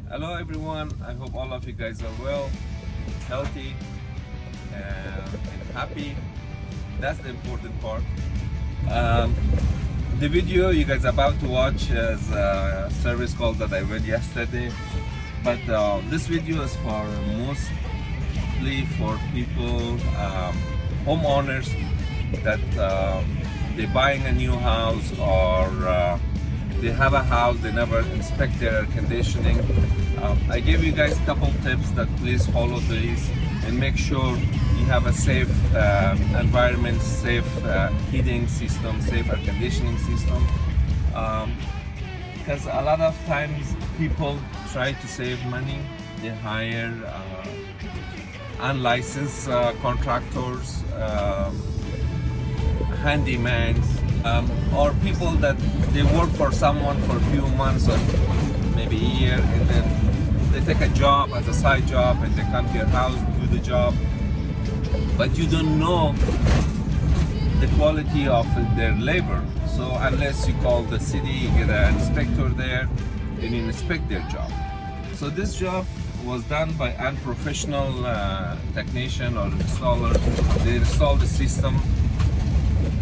Hello everyone, I hope all of you guys are well, healthy, and happy. That's the important part. Um, the video you guys are about to watch is a service call that I read yesterday. But this video is for mostly for people, homeowners that they're buying a new house or they have a house, they never inspect their air conditioning. I gave you guys a couple tips that please follow these and make sure you have a safe environment, safe heating system, safe air conditioning system. Because a lot of times people try to save money, they hire unlicensed contractors, handymans, or people that they work for someone for a few months or maybe a year, and then they take a job as a side job and they come to your house, do the job, but you don't know the quality of their labor. So unless you call the city, you get an inspector there, and you inspect their job. So this job was done by unprofessional technician or installer. They installed the system.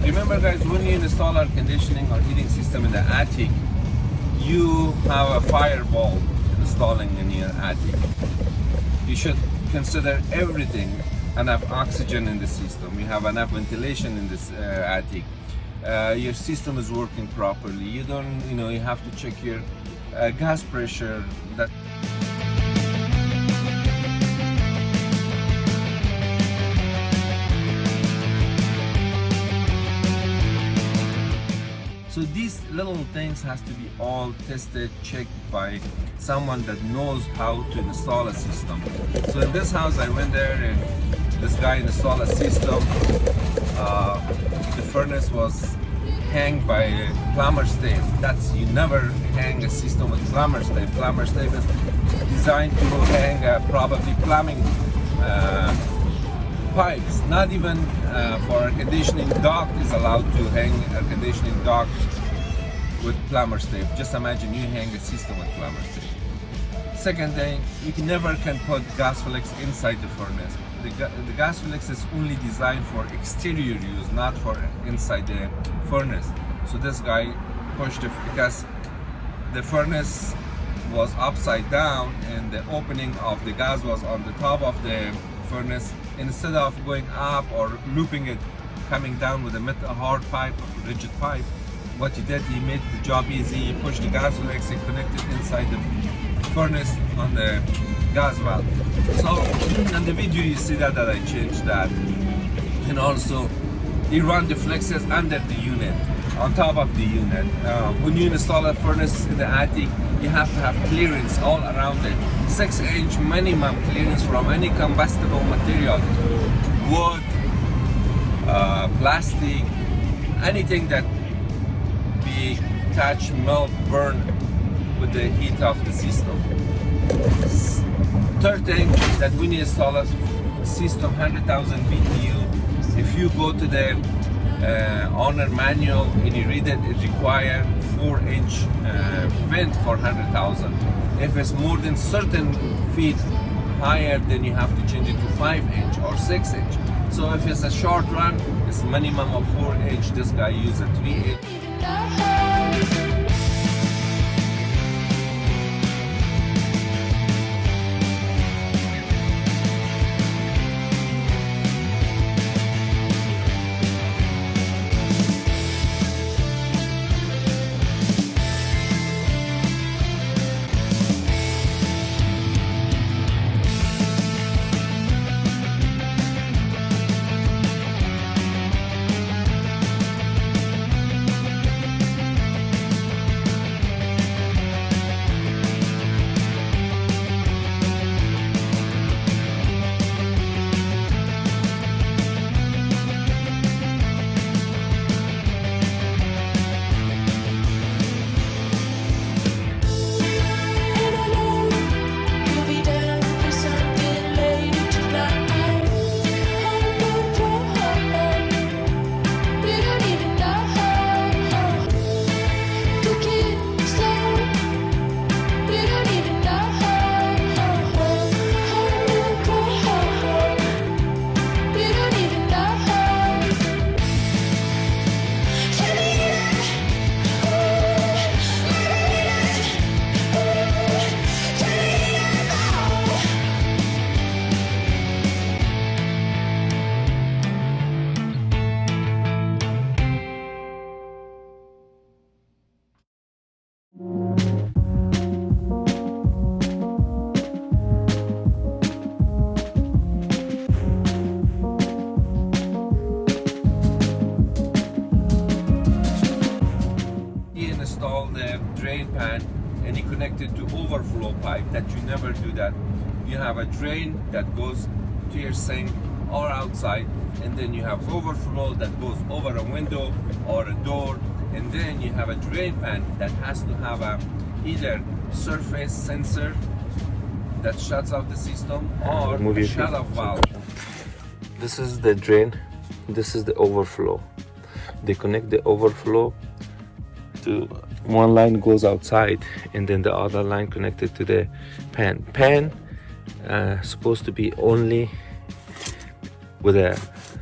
Remember guys, when you install air conditioning or heating system in the attic, you have a firewall installing in your attic. You should consider everything, enough oxygen in the system, you have enough ventilation in this attic, your system is working properly, you have to check your gas pressure. So these little things has to be all tested, checked by someone that knows how to install a system. So in this house, I went there and this guy installed a system. The furnace was hanged by a plumber's tape. You never hang a system with plumber's tape. Plumber's tape is designed to hang probably plumbing pipes. Not even for air conditioning dock is allowed to hang air conditioning dock with plumber's tape. Just imagine you hang a system with plumber's tape. Second thing, you never can put gas flex inside the furnace. The gas flex is only designed for exterior use, not for inside the furnace. So this guy pushed it because the furnace was upside down and the opening of the gas was on the top of the furnace. Instead of going up or looping it, coming down with a hard pipe, rigid pipe, what he did, he made the job easy. He pushed the gas flex and connected inside the furnace on the gas valve. So in the video you see that I changed that. And also he run the flexes under the unit, on top of the unit. When you install a furnace in the attic, you have to have clearance all around it. 6-inch minimum clearance from any combustible material, wood, plastic, anything that be touch, melt, burn with the heat of the system. Third thing, that when you install a system 100,000 BTU, if you go to the owner manual and you read it, it requires 4-inch vent for 100,000. If it's more than certain feet higher, then you have to change it to 5-inch or 6-inch. So if it's a short run, it's minimum of 4-inch. This guy uses a 3-inch. and you connect it to overflow pipe, that you never do that. You have a drain that goes to your sink or outside, and then you have overflow that goes over a window or a door, and then you have a drain pan that has to have a either surface sensor that shuts off the system or a shut-off valve. This is the drain, this is the overflow. They connect the overflow to one line goes outside, and then the other line connected to the pan. Pan supposed to be only with a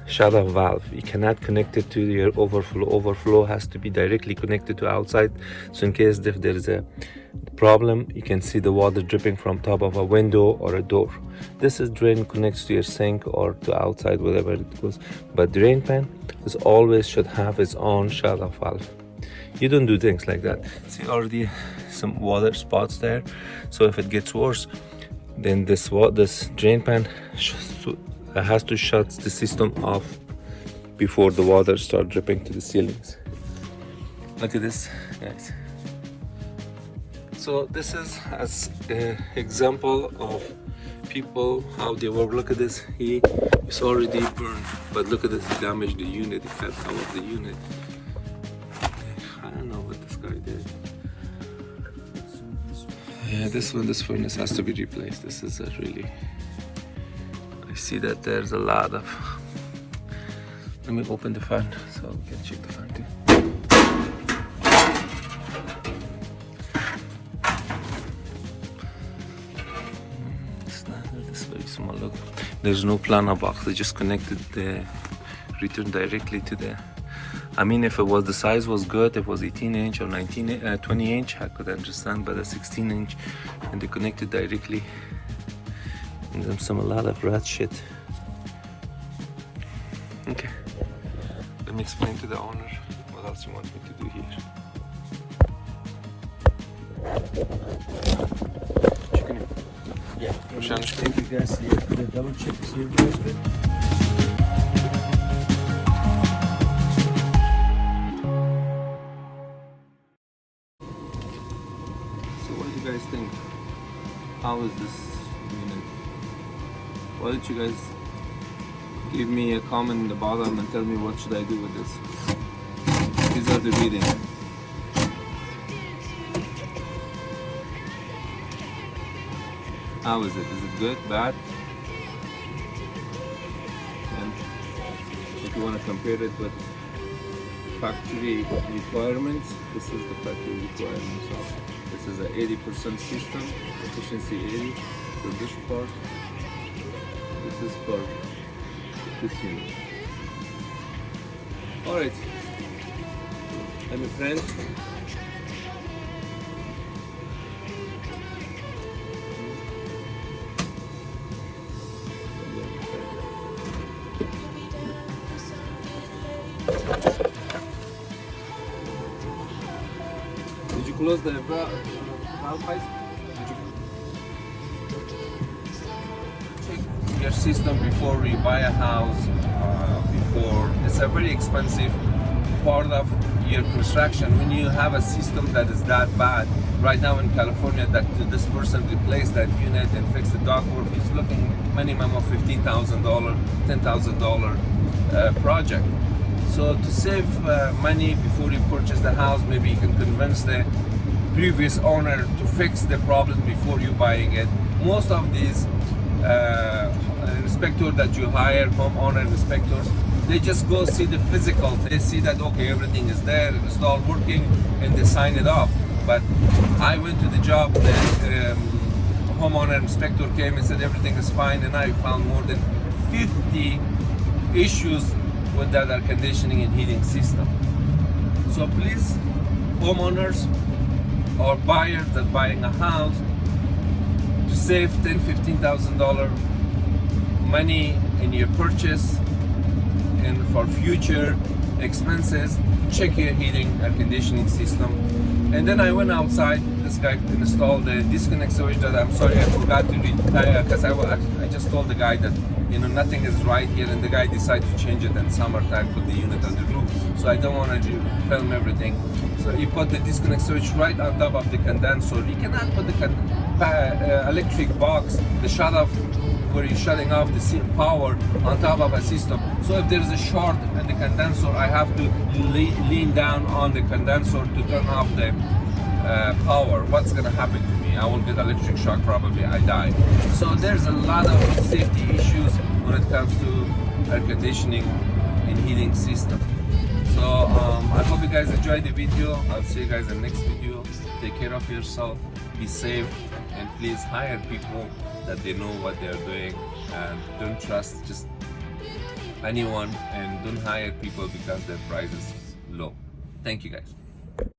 shut-off valve. You cannot connect it to your overflow. Overflow has to be directly connected to outside, so in case if there is a problem, you can see the water dripping from top of a window or a door. This is drain connects to your sink or to outside, whatever it goes. But drain pan is always should have its own shut-off valve. You don't do things like that. See already some water spots there, so if it gets worse, then this drain pan has to shut the system off before the water start dripping to the ceilings. Look at this, guys. So this is as an example of people how they work. Look at this, it's already burned, but look at this, he damaged the unit, he cut out of the unit. I don't know what this guy did. Yeah, this furnace has to be replaced. This is really, I see that there's a lot of, let me open the fan so we can check the fan too. This very small, look. There's no planer box, they just connected the return directly to the, I mean, if it was the size was good, if it was 18 inch or 20 inch, I could understand, but a 16 inch, and they connected directly. And there's a lot of rat shit. Okay, let me explain to the owner what else you want me to do here. Chicken. Yeah. Mszaneczki. If you guys see the double check, see you guys good. So what do you guys think? How is this unit? Why don't you guys give me a comment in the bottom and tell me what should I do with this? These are the readings. How is it? Is it good? Bad? And if you want to compare it with factory requirements, this is the factory requirements. So this is an 80% system, efficiency 80 for this part. This is for this unit. Alright, let me print. Did you close the valve pipes? Check your system before you buy a house. It's a very expensive part of your construction. When you have a system that is that bad, right now in California, that this person replaced that unit and fixed the ductwork, he's looking minimum of $15,000, $10,000 project. So to save money before you purchase the house, maybe you can convince the previous owner to fix the problem before you buying it. Most of these inspectors that you hire, homeowner inspectors, they just go see the physical. They see that okay, everything is there, it's all working, and they sign it off. But I went to the job, the homeowner inspector came and said everything is fine, and I found more than 50 issues with that air conditioning and heating system. So please, homeowners or buyers that buying a house, to save $10,000-$15,000 money in your purchase and for future expenses, check your heating air conditioning system. And then I went outside, this guy installed the disconnect switch that I'm sorry I forgot to read, because I just told the guy that you know, nothing is right here, and the guy decided to change it in summertime, put the unit on the roof. So I don't want to film everything. So you put the disconnect switch right on top of the condenser. You cannot put the electric box, the shut off, where you're shutting off the power on top of a system. So if there's a short in the condenser, I have to lean down on the condenser to turn off the power. What's gonna happen to me? I will get electric shock, probably I die. So there's a lot of safety issues when it comes to air conditioning and heating system. So I hope you guys enjoyed the video. I'll see you guys in the next video. Take care of yourself, be safe, and please hire people that they know what they're doing, and don't trust just anyone, and don't hire people because their price is low. Thank you guys.